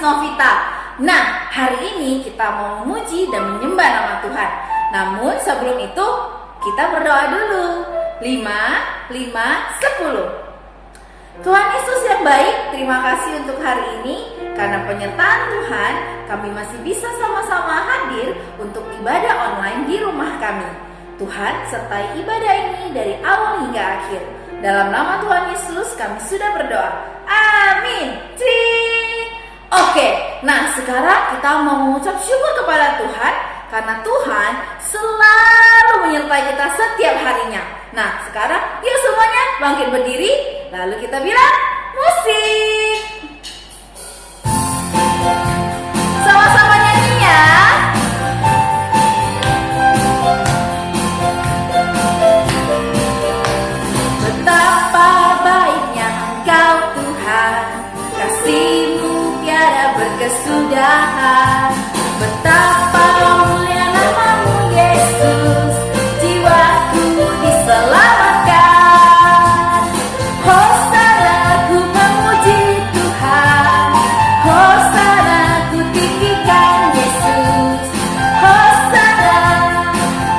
Novita. Nah, hari ini kita mau memuji dan menyembah nama Tuhan. Namun sebelum itu, kita berdoa dulu. 5, 10. Tuhan Yesus yang baik, terima kasih untuk hari ini. Karena penyertaan Tuhan, kami masih bisa sama-sama hadir untuk ibadah online di rumah kami. Tuhan, sertai ibadah ini dari awal hingga akhir. Dalam nama Tuhan Yesus kami sudah berdoa. Amin. Oke, nah sekarang kita mau mengucap syukur kepada Tuhan karena Tuhan selalu menyertai kita setiap harinya. Nah sekarang yuk semuanya bangkit berdiri, lalu kita bilang musik. Sama-sama nyanyi ya. Betapa baiknya Engkau Tuhan, kasih-Mu tiada berkesudahan. Betapa mulia nama-Mu Yesus, jiwaku diselamatkan. Hosana ku memuji Tuhan, Hosana ku tinggikan Yesus. Hosana,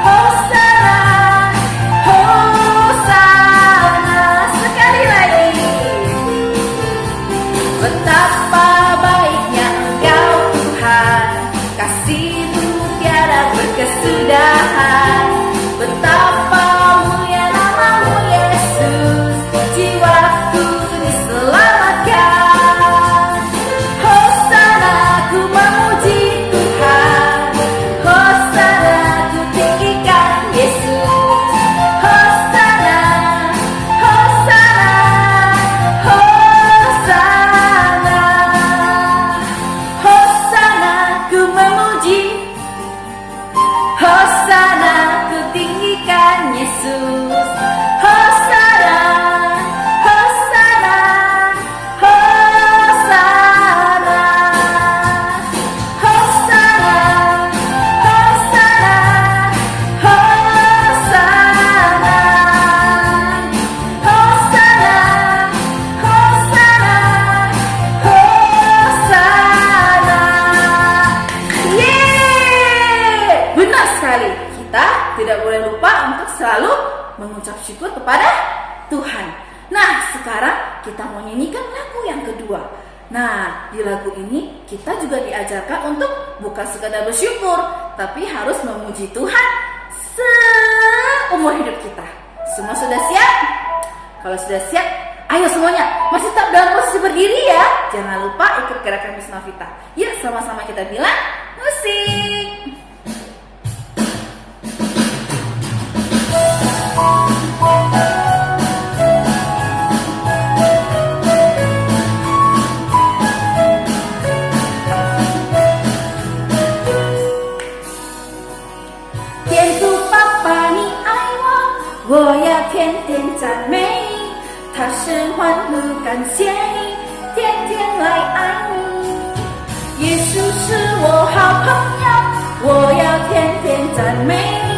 Hosana, Hosana. Sekali lagi. Betapa baiknya Engkau Tuhan, kasih-Mu tiada berkesudahan. Betapa mulia nama-Mu Yesus, jiwaku diselamatkan. Hosana ku memuji Tuhan, Hosana ku tinggikan Yesus. Hosana, Hosana, Hosana. Hosana ku memuji, Hosana ku tinggikan Yesus. Hosana, Hosana, Hosana. Hosana, Hosana, Hosana. Hosana, Hosana, Hosana. Yeay! Benar sekali. Kita tidak boleh lupa untuk selalu mengucap syukur kepada Tuhan. Nah, sekarang kita mau nyanyikan lagu yang kedua. Nah, di lagu ini kita juga diajarkan untuk bukan sekadar bersyukur, tapi harus memuji Tuhan seumur hidup kita. Semua sudah siap? Kalau sudah siap, ayo semuanya masih tetap dalam posisi berdiri ya. Jangan lupa ikut gerakan Miss Novita. Yuk sama-sama kita bilang musik.我要天天赞美你，他是欢呼感谢你，天天来爱你。耶稣是我好朋友，我要天天赞美你，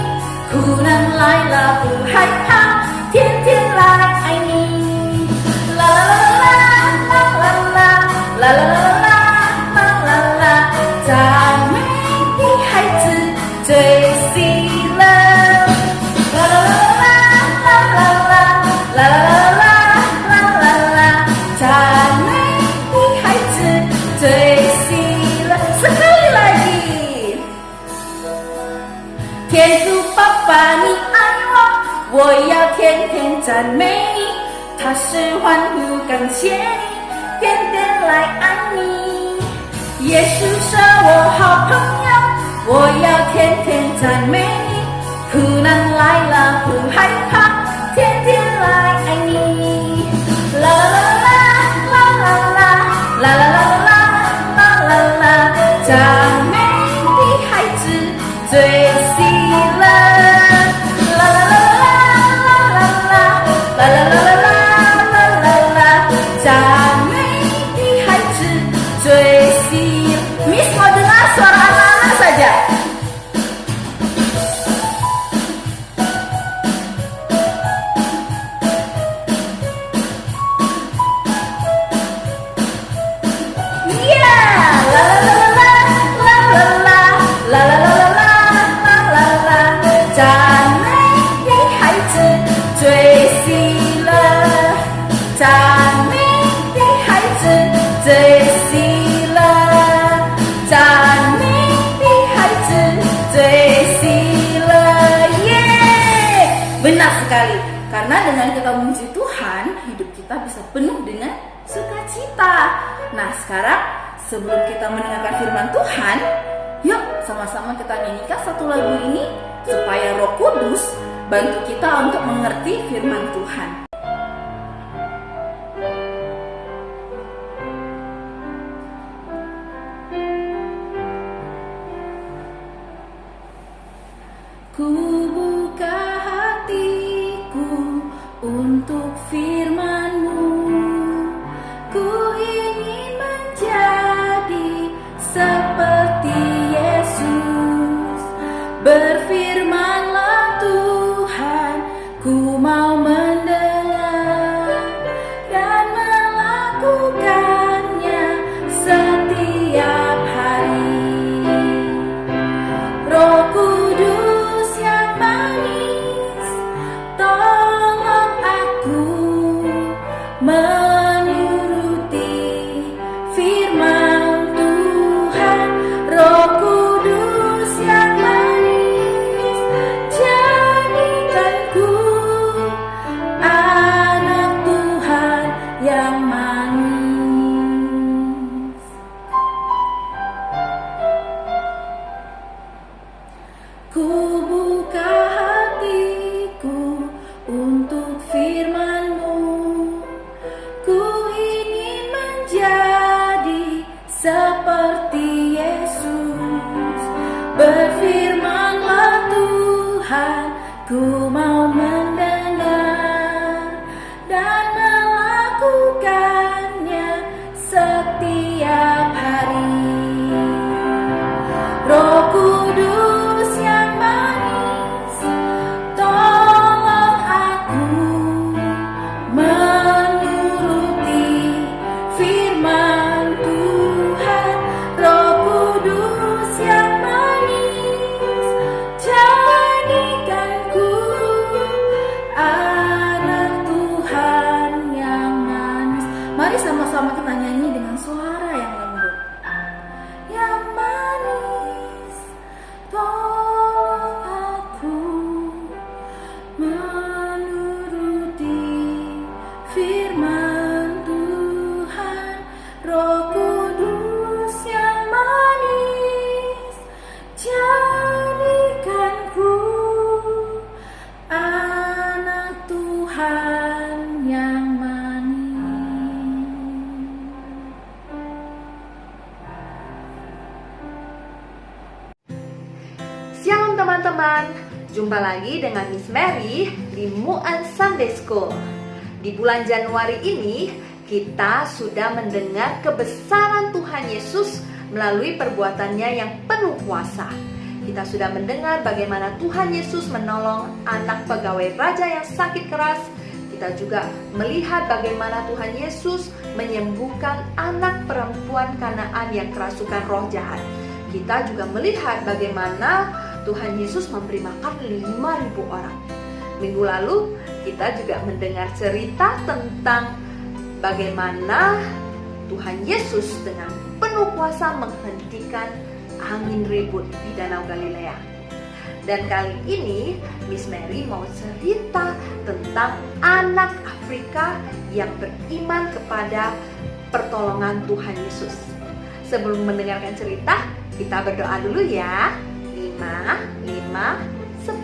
苦难来了不害怕，天天来爱你。啦啦啦啦啦啦啦啦啦啦啦，赞美的孩子最喜乐。啦啦啦啦啦啦啦，赞美的孩子最喜乐。Sekali lagi. 天父爸爸你爱我，我要天天赞美你，他是欢呼感谢你，天天来爱你。耶稣是我好朋友，我要天天赞美你，苦难来了不害怕，天天来爱你。啦啦啦啦啦啦啦啦啦啦啦啦，赞美的孩子最喜乐。啦啦啦啦啦啦啦啦啦啦啦啦，赞美的孩子最喜乐。Miss mau dengar suara anak-anak saja. sekali. Karena dengan kita memuji Tuhan, hidup kita bisa penuh dengan sukacita. Nah, sekarang sebelum kita mendengarkan firman Tuhan, yuk sama-sama kita nyanyikan satu lagu ini supaya Roh Kudus bantu kita untuk mengerti firman Tuhan. Ku buka hatiku untuk firman-Mu, ku ingin menjadi seperti Yesus. Berfirmanlah Tuhan, ku mau mendengar dan melakukannya setiap hari. Roh Kudus yang manis, tolong aku menuruti firman Tuhan. Roh Kudus yang manis, jadikanku anak Tuhan yang manis. Ku buka hatiku untuk firman-Mu, ku ingin menjadi seperti Yesus. Berfirmanlah Tuhan, ku mau mendengar dan melakukannya setiap hari. Roh Kudus yang manis, tolong aku menuruti firman Tuhan. Roh Kudus yang manis, jadikanku anak Tuhan yang manis. Mari sama-sama kita nyanyi dengan suara yang lembut. Yang manis, tolong aku menuruti firman Tuhan. Roh Kudus yang manis, jadikanku anak Tuhan yang manis. Shalom teman-teman, jumpa lagi dengan Miss Mary di Muan Sunday School. Di bulan Januari ini, kita sudah mendengar kebesaran Tuhan Yesus melalui perbuatannya yang penuh kuasa. Kita sudah mendengar bagaimana Tuhan Yesus menolong anak pegawai raja yang sakit keras. Kita juga melihat bagaimana Tuhan Yesus menyembuhkan anak perempuan Kanaan yang kerasukan roh jahat. Kita juga melihat bagaimana Tuhan Yesus memberi makan 5.000 orang. Minggu lalu kita juga mendengar cerita tentang bagaimana Tuhan Yesus dengan penuh kuasa menghentikan angin ribut di Danau Galilea. Dan kali ini Miss Mary mau cerita tentang anak Afrika yang beriman kepada pertolongan Tuhan Yesus. Sebelum mendengarkan cerita, kita berdoa dulu ya. 5, 10.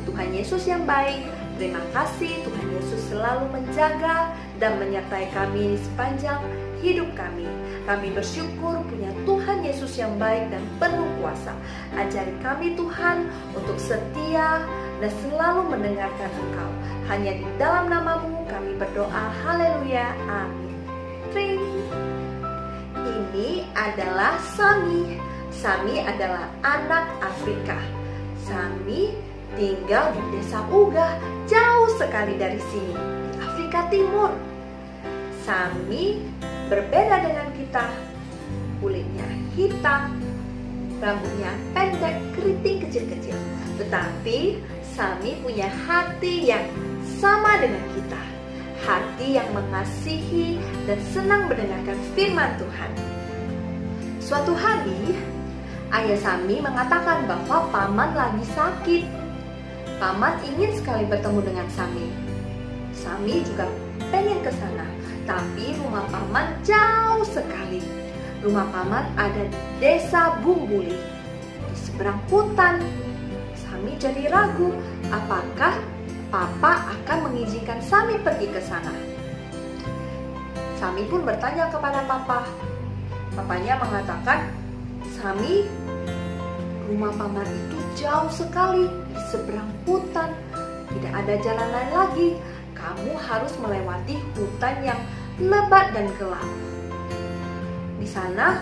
Tuhan Yesus yang baik, terima kasih Tuhan Yesus selalu menjaga dan menyertai kami sepanjang hidup kami. Kami bersyukur punya Tuhan Yesus yang baik dan penuh kuasa. Ajari kami Tuhan untuk setia dan selalu mendengarkan Engkau. Hanya di dalam nama-Mu kami berdoa. Haleluya. Amin. Tring. Ini adalah Sami. Sami adalah anak Afrika. Sami tinggal di desa Uga, jauh sekali dari sini, di Afrika Timur. Sami berbeda dengan kita. Kulitnya hitam, rambutnya pendek, keriting kecil-kecil. Tetapi Sami punya hati yang sama dengan kita. Hati yang mengasihi dan senang mendengarkan firman Tuhan. Suatu hari, ayah Sami mengatakan bahwa paman lagi sakit. Paman ingin sekali bertemu dengan Sami. Sami juga pengen ke sana, tapi rumah Paman jauh sekali. Rumah Paman ada di desa Bumbuli, di seberang hutan. Sami jadi ragu, apakah Papa akan mengizinkan Sami pergi ke sana. Sami pun bertanya kepada Papa. Papanya mengatakan, Sami, rumah Paman itu jauh sekali di seberang hutan. Tidak ada jalan lain lagi. Kamu harus melewati hutan yang lebat dan gelap. Di sana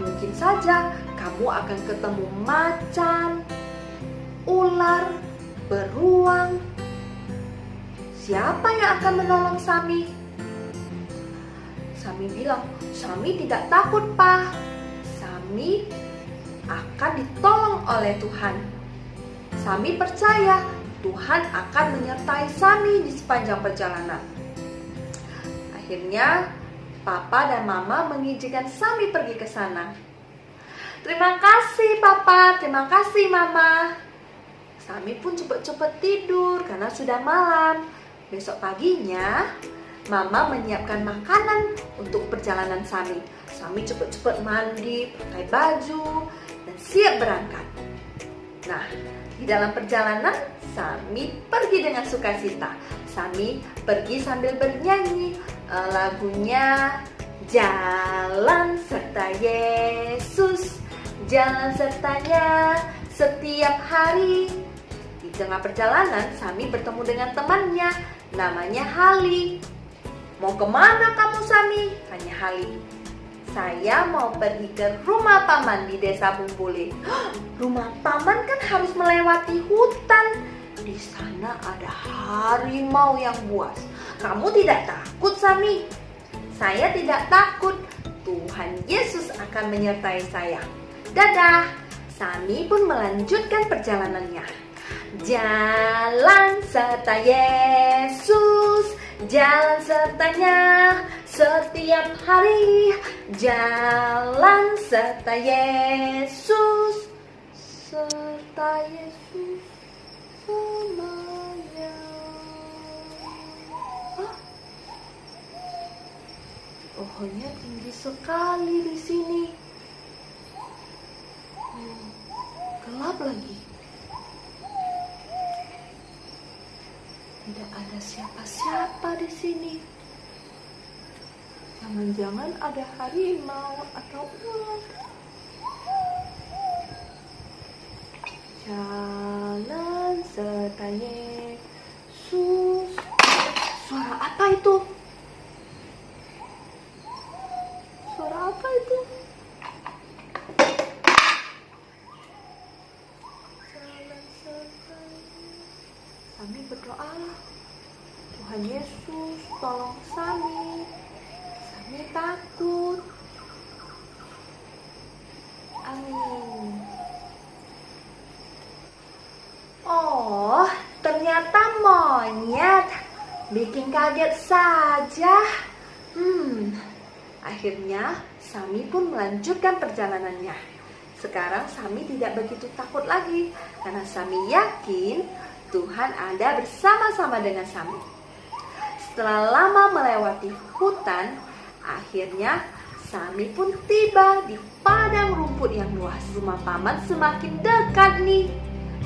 mungkin saja kamu akan ketemu macan, ular, beruang. Siapa yang akan menolong Sami? Sami bilang, Sami tidak takut, Pak. Sami akan ditolong oleh Tuhan. Sami percaya Tuhan akan menyertai Sami di sepanjang perjalanan. Akhirnya, Papa dan Mama mengizinkan Sami pergi ke sana. Terima kasih, Papa. Terima kasih, Mama. Sami pun cepat-cepat tidur karena sudah malam. Besok paginya, Mama menyiapkan makanan untuk perjalanan Sami. Sami cepat-cepat mandi, pakai baju, dan siap berangkat. Nah, di dalam perjalanan, Sami pergi dengan sukacita. Sami pergi sambil bernyanyi lagunya Jalan serta Yesus, jalan sertanya setiap hari. Di tengah perjalanan, Sami bertemu dengan temannya, namanya Hali. Mau kemana kamu, Sami? Tanya Hali. Saya mau pergi ke rumah Paman di desa Bumbuli. Rumah Paman kan harus melewati hutan. Di sana ada harimau yang buas. Kamu tidak takut, Sami? Saya tidak takut. Tuhan Yesus akan menyertai saya. Dadah. Sami pun melanjutkan perjalanannya. Jalan serta Yesus, jalan sertanya setiap hari. Jalan serta Yesus, serta Yesus selamanya. Pohonnya tinggi sekali di sini. Gelap lagi. Tidak ada siapa-siapa di sini. Jangan-jangan ada harimau atau ular. Jalan serta Yesus. Suara apa itu? Suara apa itu? Jalan serta Yesus. Sami berdoa, Tuhan Yesus tolong Sami. Sami takut. Amin. Oh, ternyata monyet. Bikin kaget saja. Akhirnya Sami pun melanjutkan perjalanannya. Sekarang Sami tidak begitu takut lagi karena Sami yakin Tuhan ada bersama-sama dengan Sami. Setelah lama melewati hutan, akhirnya Sami pun tiba di padang rumput yang luas. Rumah Paman semakin dekat nih.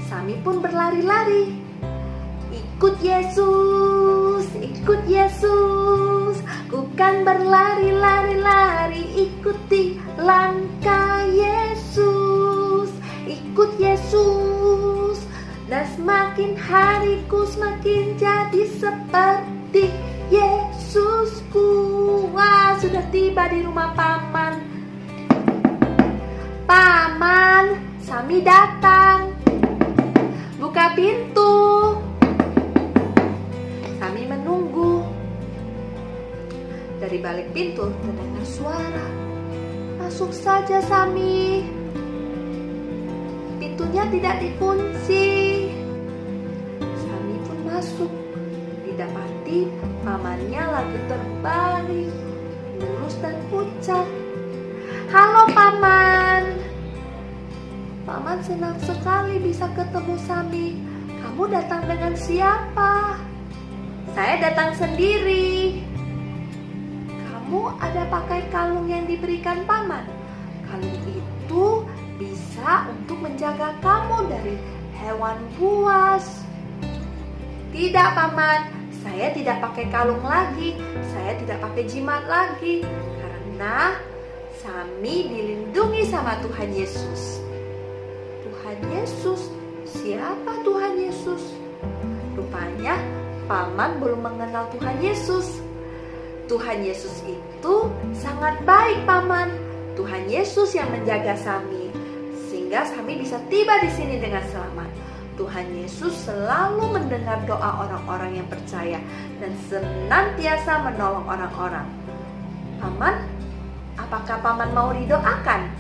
Sami pun berlari-lari. Ikut Yesus, ikut Yesus. Ku kan berlari-lari-lari, ikuti langkah Yesus. Ikut Yesus. Dan semakin hariku semakin jadi seperti Yesusku. Wah, sudah tiba di rumah Paman. Paman, Sami datang. Buka pintu. Sami menunggu. Dari balik pintu terdengar suara. Masuk saja, Sami. Pintunya tidak dikunci. Sami pun masuk. Didapati pamannya lagi terbaring, lurus dan pucat. Halo, Paman. Paman senang sekali bisa ketemu Sami. kamu datang dengan siapa? Saya datang sendiri. Kamu ada pakai kalung yang diberikan paman. Kalung itu bisa untuk menjaga kamu dari hewan buas. Tidak, paman. Saya tidak pakai kalung lagi. Saya tidak pakai jimat lagi. Karena Sami dilindungi sama Tuhan Yesus. Tuhan Yesus? Siapa Tuhan Yesus? Rupanya paman belum mengenal Tuhan Yesus. Tuhan Yesus itu sangat baik, paman. Tuhan Yesus yang menjaga Sami sehingga Sami bisa tiba di sini dengan selamat. Tuhan Yesus selalu mendengar doa orang-orang yang percaya dan senantiasa menolong orang-orang. Paman, apakah paman mau didoakan?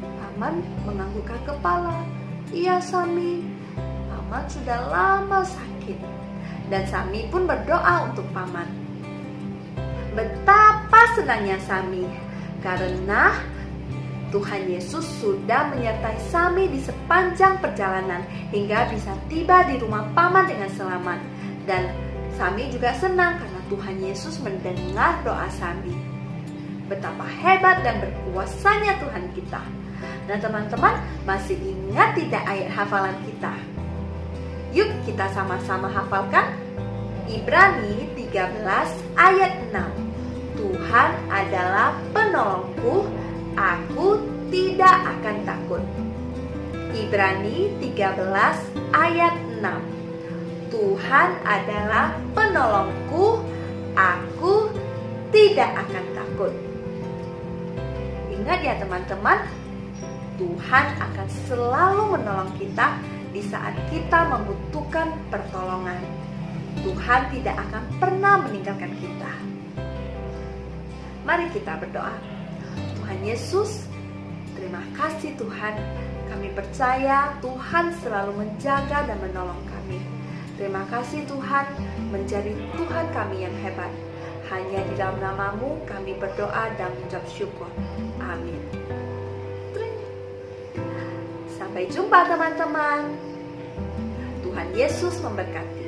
Paman menganggukkan kepala. Iya, Sami. Paman sudah lama sakit. Dan Sami pun berdoa untuk paman. Betapa senangnya Sami karena Tuhan Yesus sudah menyertai Sami di sepanjang perjalanan hingga bisa tiba di rumah paman dengan selamat. Dan Sami juga senang karena Tuhan Yesus mendengar doa Sami. Betapa hebat dan berkuasanya Tuhan kita. Nah, teman-teman, masih ingat tidak ayat hafalan kita? Yuk kita sama-sama hafalkan. Ibrani 13 ayat 6. Tuhan adalah penolongku, aku tidak akan takut. Ibrani 13 ayat 6. Tuhan adalah penolongku, aku tidak akan takut. Ingat ya teman-teman, Tuhan akan selalu menolong kita di saat kita membutuhkan pertolongan. Tuhan tidak akan pernah meninggalkan kita. Mari kita berdoa. Tuhan Yesus, terima kasih Tuhan. Kami percaya Tuhan selalu menjaga dan menolong kami. Terima kasih Tuhan menjadi Tuhan kami yang hebat. Hanya di dalam nama-Mu kami berdoa dan mengucap syukur. Amin. Sampai jumpa teman-teman. Tuhan Yesus memberkati.